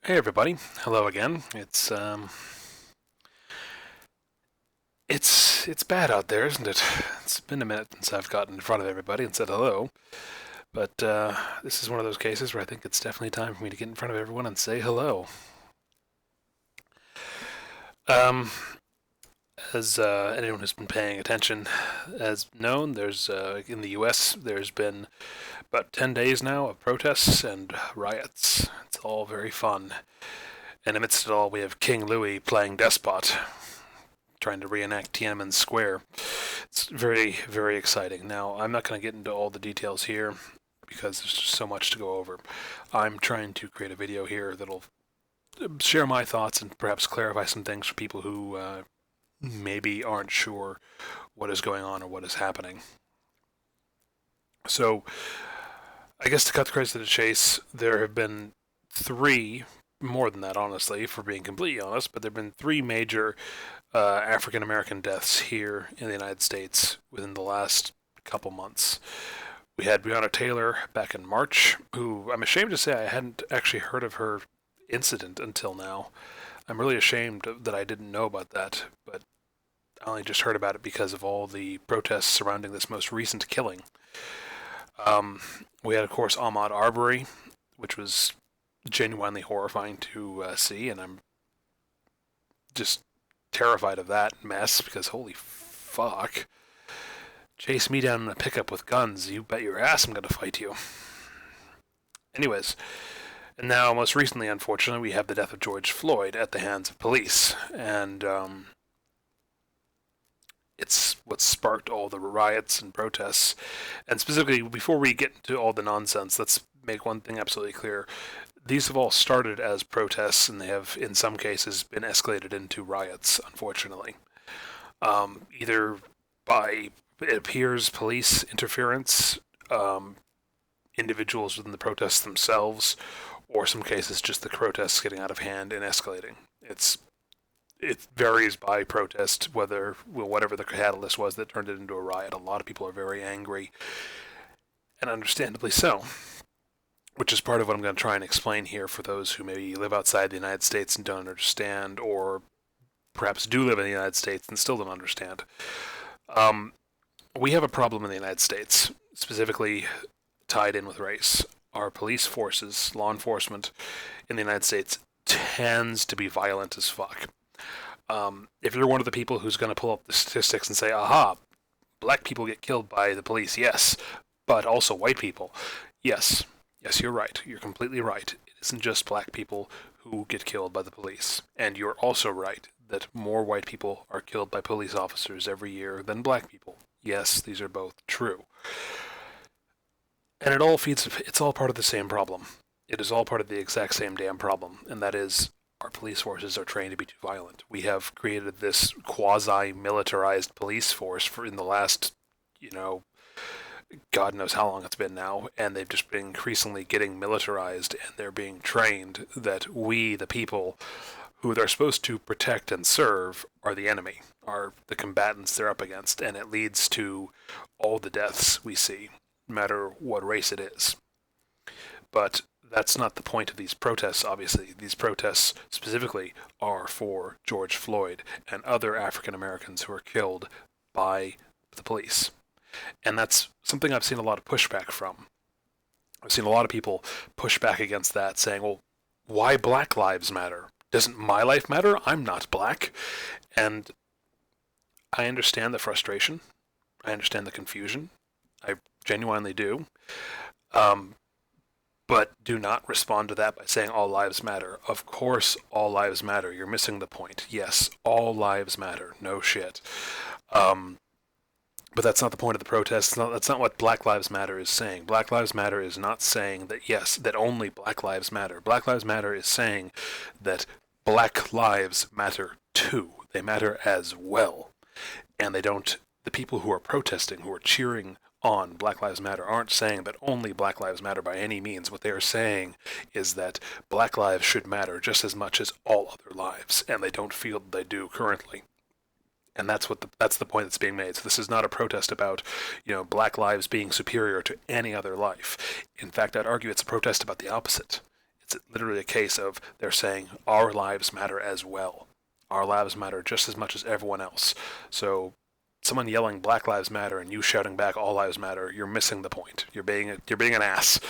Hey everybody, hello again. It's bad out there, isn't it? It's been a minute since I've gotten in front of everybody and said hello, but this is one of those cases where I think it's definitely time for me to get in front of everyone and say hello. Um, as anyone who's been paying attention has known, there's in the U.S. there's been about 10 days now of protests and riots. It's all very fun, and amidst it all, we have King Louis playing despot, trying to reenact Tiananmen Square. It's very, very exciting. Now, I'm not going to get into all the details here because there's just so much to go over. I'm trying to create a video here that'll share my thoughts and perhaps clarify some things for people who maybe aren't sure what is going on or what is happening. So, I guess to cut the credits to the chase, there have been three, more than that, honestly, for being completely honest, but there have been three major African American deaths here in the United States within the last couple months. We had Breonna Taylor back in March, who I'm ashamed to say I hadn't actually heard of her incident until now. I'm really ashamed that I didn't know about that, but I only just heard about it because of all the protests surrounding this most recent killing. Um, we had, of course, Ahmaud Arbery, which was genuinely horrifying to see, and I'm just terrified of that mess because holy fuck. Chase me down in a pickup with guns, you bet your ass I'm gonna fight you. Anyways, and now most recently, unfortunately, we have the death of George Floyd at the hands of police, and it's what sparked all the riots and protests. And specifically, before we get into all the nonsense, let's make one thing absolutely clear. These have all started as protests, and they have, in some cases, been escalated into riots, unfortunately. Either by, it appears, police interference, um, individuals within the protests themselves, or some cases just the protests getting out of hand and escalating. It varies by protest whatever the catalyst was that turned it into a riot. A lot of people are very angry, and understandably so. Which is part of what I'm going to try and explain here for those who maybe live outside the United States and don't understand, or perhaps do live in the United States and still don't understand. Um, we have a problem in the United States, specifically tied in with race. Our police forces, law enforcement in the United States, tends to be violent as fuck. If you're one of the people who's going to pull up the statistics and say, aha, black people get killed by the police, yes, but also white people, yes. Yes, you're right. You're completely right. It isn't just black people who get killed by the police. And you're also right that more white people are killed by police officers every year than black people. Yes, these are both true. And it's all part of the same problem. It is all part of the exact same damn problem, and that is our police forces are trained to be too violent. We have created this quasi-militarized police force for in the last, you know, God knows how long it's been now, and they've just been increasingly getting militarized, and they're being trained that we, the people who they're supposed to protect and serve, are the enemy, are the combatants they're up against, and it leads to all the deaths we see, no matter what race it is. But that's not the point of these protests, obviously. These protests specifically are for George Floyd and other African Americans who are killed by the police. And that's something I've seen a lot of pushback from. I've seen a lot of people push back against that, saying, well, why Black Lives Matter? Doesn't my life matter? I'm not black. And I understand the frustration. I understand the confusion. I genuinely do. Um, but do not respond to that by saying all lives matter. Of course, all lives matter. You're missing the point. Yes, all lives matter. No shit. Um, but that's not the point of the protest. That's not what Black Lives Matter is saying. Black Lives Matter is not saying that, yes, that only Black Lives matter. Black Lives Matter is saying that Black lives matter too. They matter as well. And they don't, the people who are protesting, who are cheering on Black Lives Matter, aren't saying that only Black Lives Matter by any means. What they are saying is that Black lives should matter just as much as all other lives, and they don't feel that they do currently. And that's the point that's being made. So this is not a protest about, Black lives being superior to any other life. In fact, I'd argue it's a protest about the opposite. It's literally a case of they're saying our lives matter as well. Our lives matter just as much as everyone else. So someone yelling Black Lives Matter and you shouting back All Lives Matter, you're missing the point. You're being an ass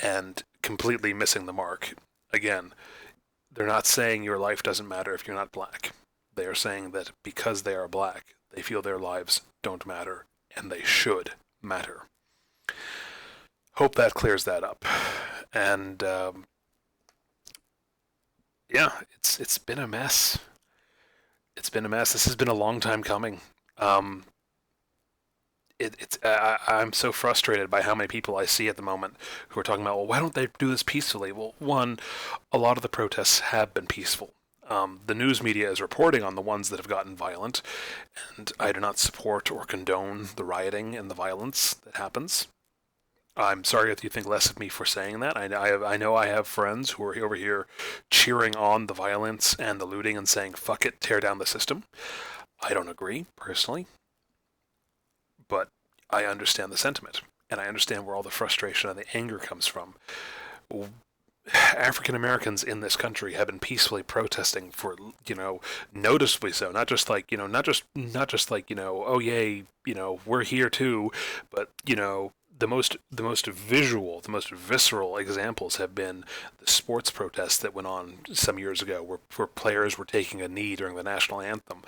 and completely missing the mark. Again, they're not saying your life doesn't matter if you're not black. They are saying that because they are black, they feel their lives don't matter and they should matter. Hope that clears that up. And yeah, it's been a mess. It's been a mess. This has been a long time coming. I'm so frustrated by how many people I see at the moment who are talking about, well, why don't they do this peacefully? Well, one, a lot of the protests have been peaceful. The news media is reporting on the ones that have gotten violent, and I do not support or condone the rioting and the violence that happens. I'm sorry if you think less of me for saying that. I know I have friends who are over here cheering on the violence and the looting and saying, fuck it, tear down the system. I don't agree, personally, but I understand the sentiment, and I understand where all the frustration and the anger comes from. African Americans in this country have been peacefully protesting for, noticeably so. Not just like, not just like, oh yay, we're here too, but the most visual, the most visceral examples have been the sports protests that went on some years ago, where players were taking a knee during the national anthem.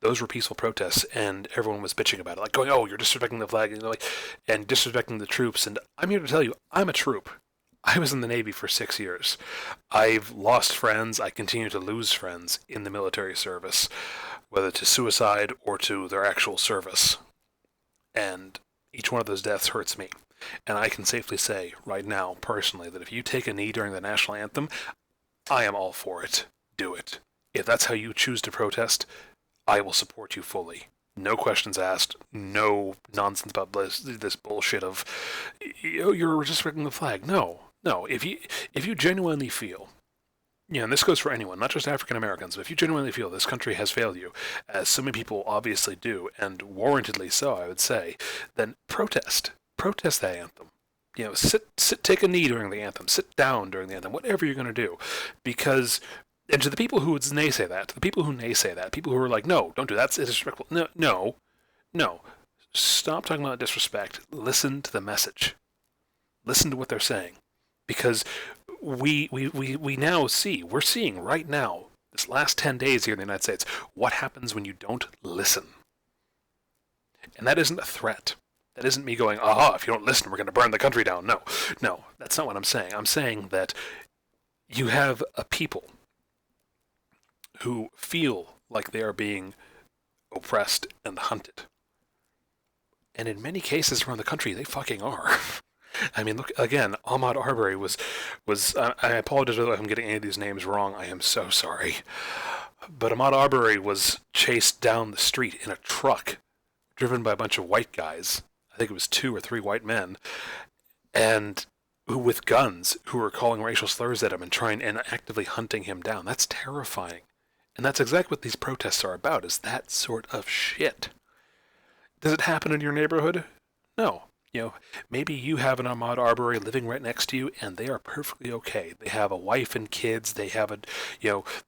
Those were peaceful protests, and everyone was bitching about it, like going, "Oh, you're disrespecting the flag," and disrespecting the troops. And I'm here to tell you, I'm a troop. I was in the Navy for 6 years. I've lost friends. I continue to lose friends in the military service, whether to suicide or to their actual service. And each one of those deaths hurts me. And I can safely say right now, personally, that if you take a knee during the national anthem, I am all for it. Do it. If that's how you choose to protest, I will support you fully. No questions asked. No nonsense about this bullshit of, you're disrespecting the flag. No. If you genuinely feel, and this goes for anyone, not just African Americans, but if you genuinely feel this country has failed you, as so many people obviously do, and warrantedly so, I would say, then protest. Protest that anthem. Take a knee during the anthem. Sit down during the anthem. Whatever you're going to do, because. And to the people who would naysay that, people who are like, no, don't do that, it's disrespectful. No. Stop talking about disrespect. Listen to the message. Listen to what they're saying. Because we now we're seeing right now, this last 10 days here in the United States, what happens when you don't listen. And that isn't a threat. That isn't me going, if you don't listen, we're going to burn the country down. No, that's not what I'm saying. I'm saying that you have a people who feel like they are being oppressed and hunted. And in many cases around the country, they fucking are. I mean, look, again, Ahmaud Arbery was I apologize if I'm getting any of these names wrong. I am so sorry. But Ahmaud Arbery was chased down the street in a truck driven by a bunch of white guys. I think it was 2 or 3 white men. And who with guns, who were calling racial slurs at him and actively hunting him down. That's terrifying. And that's exactly what these protests are about, is that sort of shit. Does it happen in your neighborhood? No. Maybe you have an Ahmaud Arbery living right next to you, and they are perfectly okay. They have a wife and kids. They have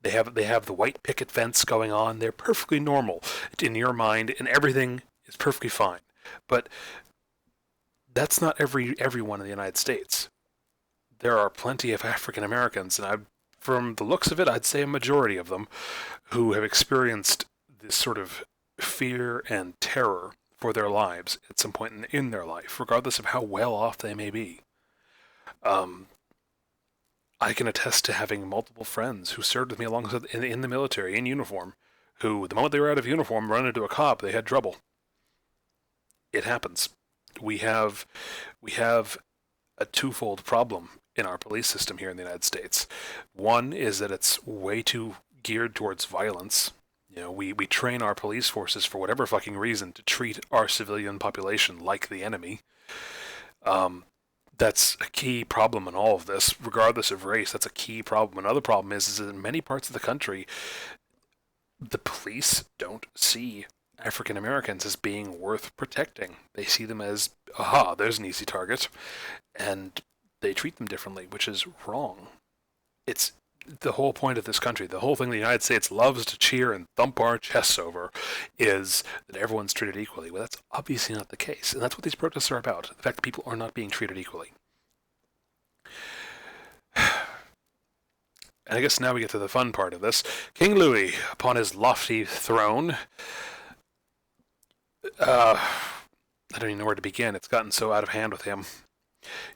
they have the white picket fence going on. They're perfectly normal in your mind, and everything is perfectly fine. But that's not everyone in the United States. There are plenty of African Americans, and from the looks of it, I'd say a majority of them, who have experienced this sort of fear and terror for their lives at some point in their life, regardless of how well off they may be. I can attest to having multiple friends who served with me alongside in the military in uniform, who the moment they were out of uniform, run into a cop, they had trouble. It happens. We have a twofold problem in our police system here in the United States. One is that it's way too geared towards violence. We train our police forces for whatever fucking reason to treat our civilian population like the enemy. That's a key problem in all of this, regardless of race. That's a key problem. Another problem is that in many parts of the country, the police don't see African Americans as being worth protecting. They see them as, there's an easy target. And they treat them differently, which is wrong. It's the whole point of this country, the whole thing the United States loves to cheer and thump our chests over, is that everyone's treated equally. Well, that's obviously not the case, and that's what these protests are about, the fact that people are not being treated equally. And I guess now we get to the fun part of this. King Louis, upon his lofty throne, I don't even know where to begin. It's gotten so out of hand with him.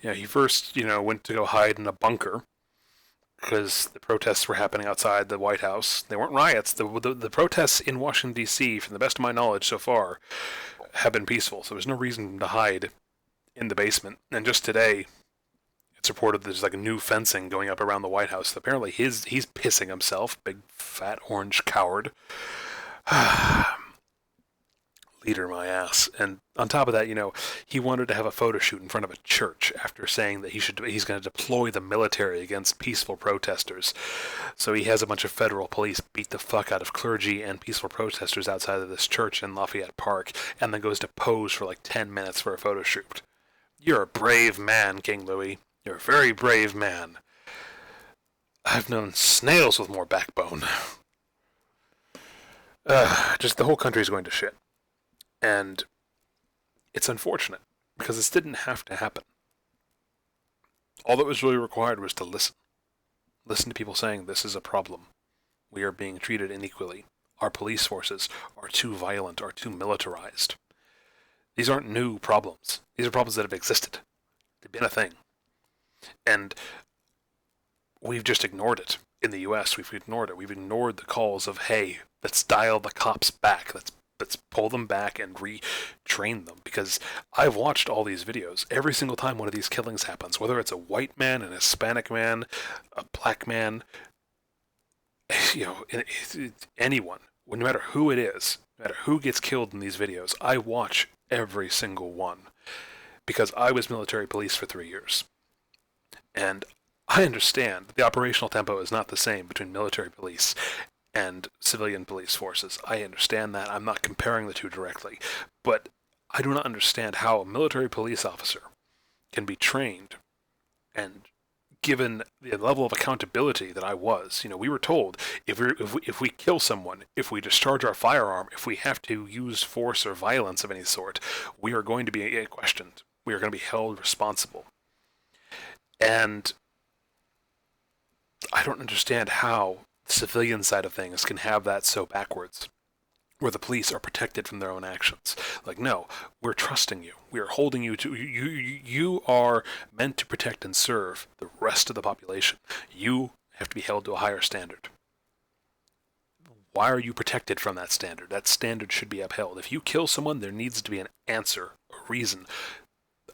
He first, went to go hide in a bunker because the protests were happening outside the White House. They weren't riots. The protests in Washington, D.C., from the best of my knowledge so far, have been peaceful. So there's no reason to hide in the basement. And just today, it's reported there's like a new fencing going up around the White House. Apparently he's pissing himself, big fat orange coward. Leader my ass. And on top of that, he wanted to have a photo shoot in front of a church after saying that he's going to deploy the military against peaceful protesters. So he has a bunch of federal police beat the fuck out of clergy and peaceful protesters outside of this church in Lafayette Park, and then goes to pose for like 10 minutes for a photo shoot. You're a brave man, King Louis. You're a very brave man. I've known snails with more backbone. Just the whole country's going to shit. And it's unfortunate, because this didn't have to happen. All that was really required was to listen. Listen to people saying, this is a problem. We are being treated unequally. Our police forces are too violent, are too militarized. These aren't new problems. These are problems that have existed. They've been a thing. And we've just ignored it. In the U.S., we've ignored it. We've ignored the calls of, hey, let's dial the cops back. Let's pull them back and retrain them. Because I've watched all these videos. Every single time one of these killings happens, whether it's a white man, an Hispanic man, a black man, anyone, no matter who it is, no matter who gets killed in these videos, I watch every single one. Because I was military police for 3 years. And I understand the operational tempo is not the same between military police and civilian police forces. I understand that. I'm not comparing the two directly. But I do not understand how a military police officer can be trained and given the level of accountability that I was. We were told if we kill someone, if we discharge our firearm, if we have to use force or violence of any sort, we are going to be questioned. We are going to be held responsible. And I don't understand how the civilian side of things can have that so backwards, where the police are protected from their own actions. Like, no, we're trusting you. We are holding you to... You are meant to protect and serve the rest of the population. You have to be held to a higher standard. Why are you protected from that standard? That standard should be upheld. If you kill someone, there needs to be an answer, a reason,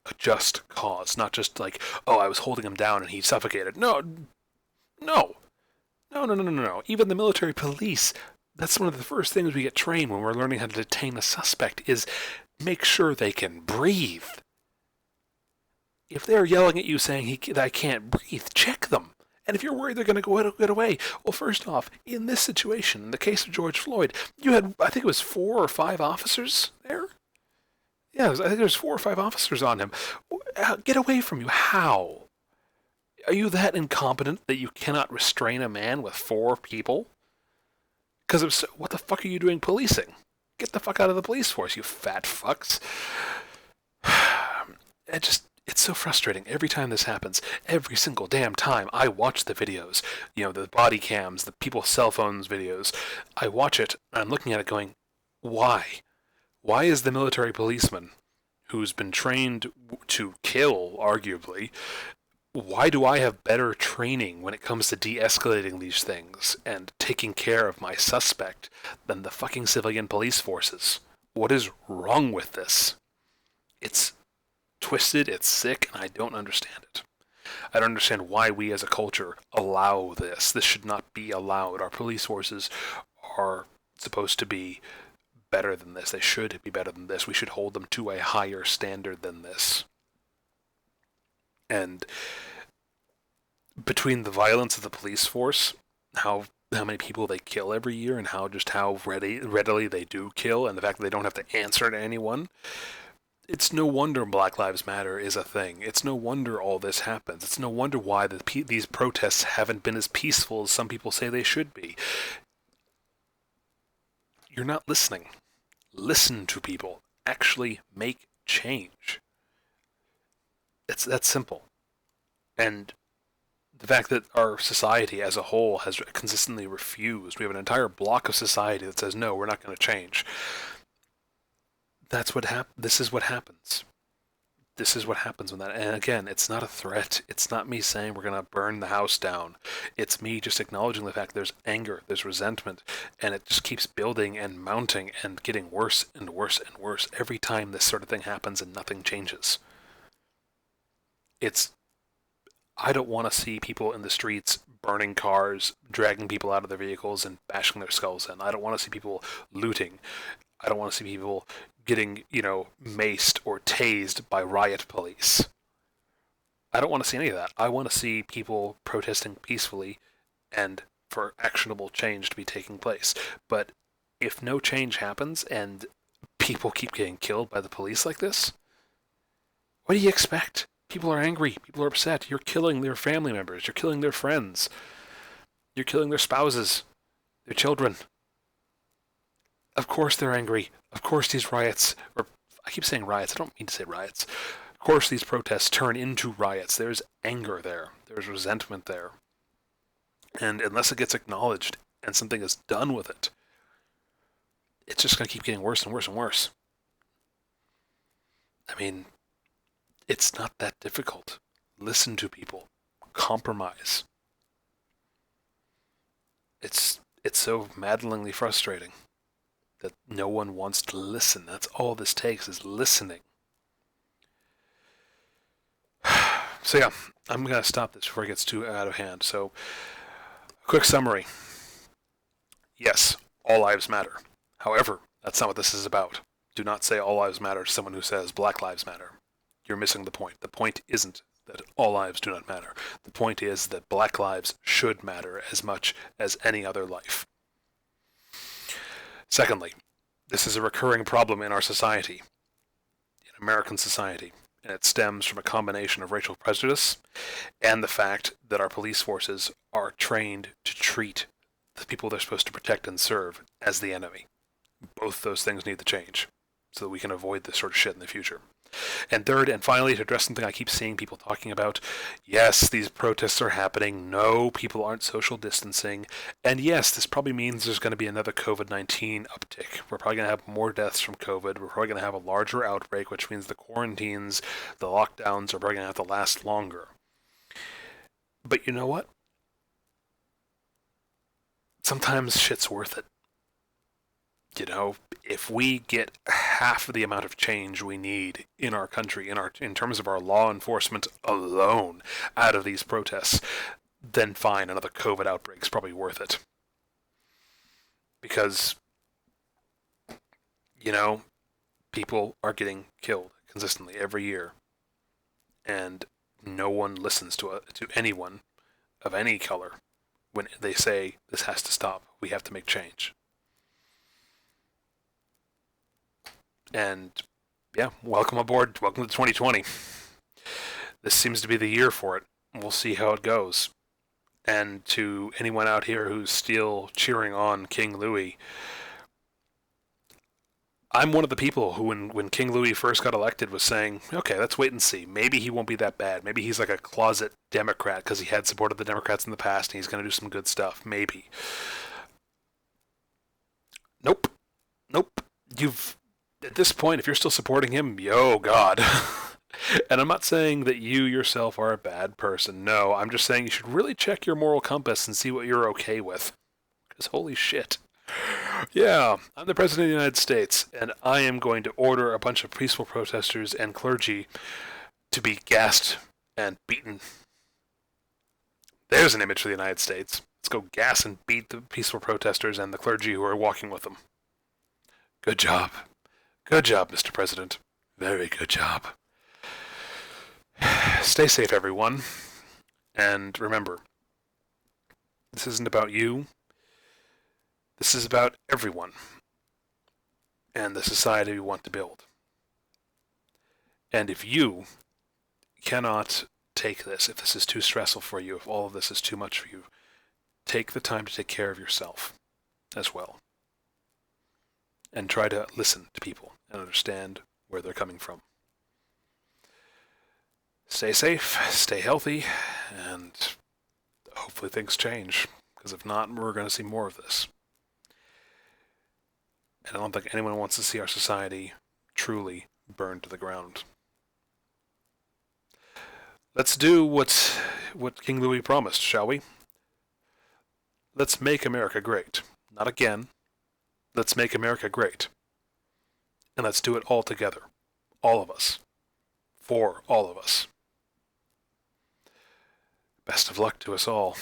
a just cause, not just like, oh, I was holding him down and he suffocated. No. Even the military police, that's one of the first things we get trained when we're learning how to detain a suspect, is make sure they can breathe. If they're yelling at you saying that I can't breathe, check them. And if you're worried they're going to get away, well, first off, in this situation, in the case of George Floyd, you had, I think it was 4 or 5 officers there? Yeah, I think there's 4 or 5 officers on him. Get away from you. How? Are you that incompetent that you cannot restrain a man with 4 people? Because what the fuck are you doing policing? Get the fuck out of the police force, you fat fucks. It's so frustrating every time this happens. Every single damn time I watch the videos, the body cams, the people's cell phones videos. I watch it, and I'm looking at it going, why? Why is the military policeman, who's been trained to kill, arguably, why do I have better training when it comes to de-escalating these things and taking care of my suspect than the fucking civilian police forces? What is wrong with this? It's twisted, it's sick, and I don't understand it. I don't understand why we as a culture allow this. This should not be allowed. Our police forces are supposed to be better than this. They should be better than this. We should hold them to a higher standard than this. And between the violence of the police force, how many people they kill every year, and how readily they do kill, and the fact that they don't have to answer to anyone, It's no wonder Black Lives Matter is a thing. It's no wonder all this happens. It's no wonder why these protests haven't been as peaceful as some people say they should be. You're not listening. Listen to people. Actually make change. It's that simple. And the fact that our society as a whole has consistently refused, we have an entire block of society that says, no, we're not going to change. This is what happens. This is what happens when that, and again, it's not a threat. It's not me saying we're going to burn the house down. It's me just acknowledging the fact there's anger, there's resentment, and it just keeps building and mounting and getting worse and worse and worse every time this sort of thing happens and nothing changes. I don't want to see people in the streets burning cars, dragging people out of their vehicles and bashing their skulls in. I don't want to see people looting. I don't want to see people getting, maced or tased by riot police. I don't want to see any of that. I want to see people protesting peacefully and for actionable change to be taking place. But if no change happens and people keep getting killed by the police like this, what do you expect? People are angry. People are upset. You're killing their family members. You're killing their friends. You're killing their spouses, their children. Of course they're angry. Of course these riots, or I keep saying riots, I don't mean to say riots. Of course these protests turn into riots. There's anger there. There's resentment there. And unless it gets acknowledged and something is done with it, it's just going to keep getting worse and worse and worse. I mean, it's not that difficult. Listen to people. Compromise. It's so maddeningly frustrating that no one wants to listen. That's all this takes, is listening. So yeah, I'm going to stop this before it gets too out of hand. So, a quick summary. Yes, all lives matter. However, that's not what this is about. Do not say all lives matter to someone who says Black Lives Matter. You're missing the point. The point isn't that all lives do not matter. The point is that Black lives should matter as much as any other life. Secondly, this is a recurring problem in our society, in American society, and it stems from a combination of racial prejudice and the fact that our police forces are trained to treat the people they're supposed to protect and serve as the enemy. Both those things need to change so that we can avoid this sort of shit in the future. And third, and finally, to address something I keep seeing people talking about, yes, these protests are happening. No, people aren't social distancing. And yes, this probably means there's going to be another COVID-19 uptick. We're probably going to have more deaths from COVID. We're probably going to have a larger outbreak, which means the quarantines, the lockdowns are probably going to have to last longer. But you know what? Sometimes shit's worth it. If we get half of the amount of change we need in our country, in terms of our law enforcement alone, out of these protests, then fine, another COVID outbreak is probably worth it. Because, people are getting killed consistently every year, and no one listens to anyone of any color when they say this has to stop. We have to make change. And yeah, welcome aboard. Welcome to 2020. This seems to be the year for it. We'll see how it goes. And to anyone out here who's still cheering on King Louis, I'm one of the people who, when King Louis first got elected, was saying, okay, let's wait and see. Maybe he won't be that bad. Maybe he's like a closet Democrat because he had supported the Democrats in the past and he's going to do some good stuff. Maybe. Nope. At this point, if you're still supporting him, God. And I'm not saying that you yourself are a bad person. No, I'm just saying you should really check your moral compass and see what you're okay with. Because holy shit. Yeah, I'm the President of the United States, and I am going to order a bunch of peaceful protesters and clergy to be gassed and beaten. There's an image for the United States. Let's go gas and beat the peaceful protesters and the clergy who are walking with them. Good job. Good job, Mr. President. Very good job. Stay safe, everyone. And remember, this isn't about you. This is about everyone and the society we want to build. And if you cannot take this, if this is too stressful for you, if all of this is too much for you, take the time to take care of yourself as well. And try to listen to people and understand where they're coming from. Stay safe, stay healthy, and hopefully things change. Because if not, we're going to see more of this. And I don't think anyone wants to see our society truly burned to the ground. Let's do what King Louis promised, shall we? Let's make America great. Not again. Let's make America great. And let's do it all together. All of us. For all of us. Best of luck to us all.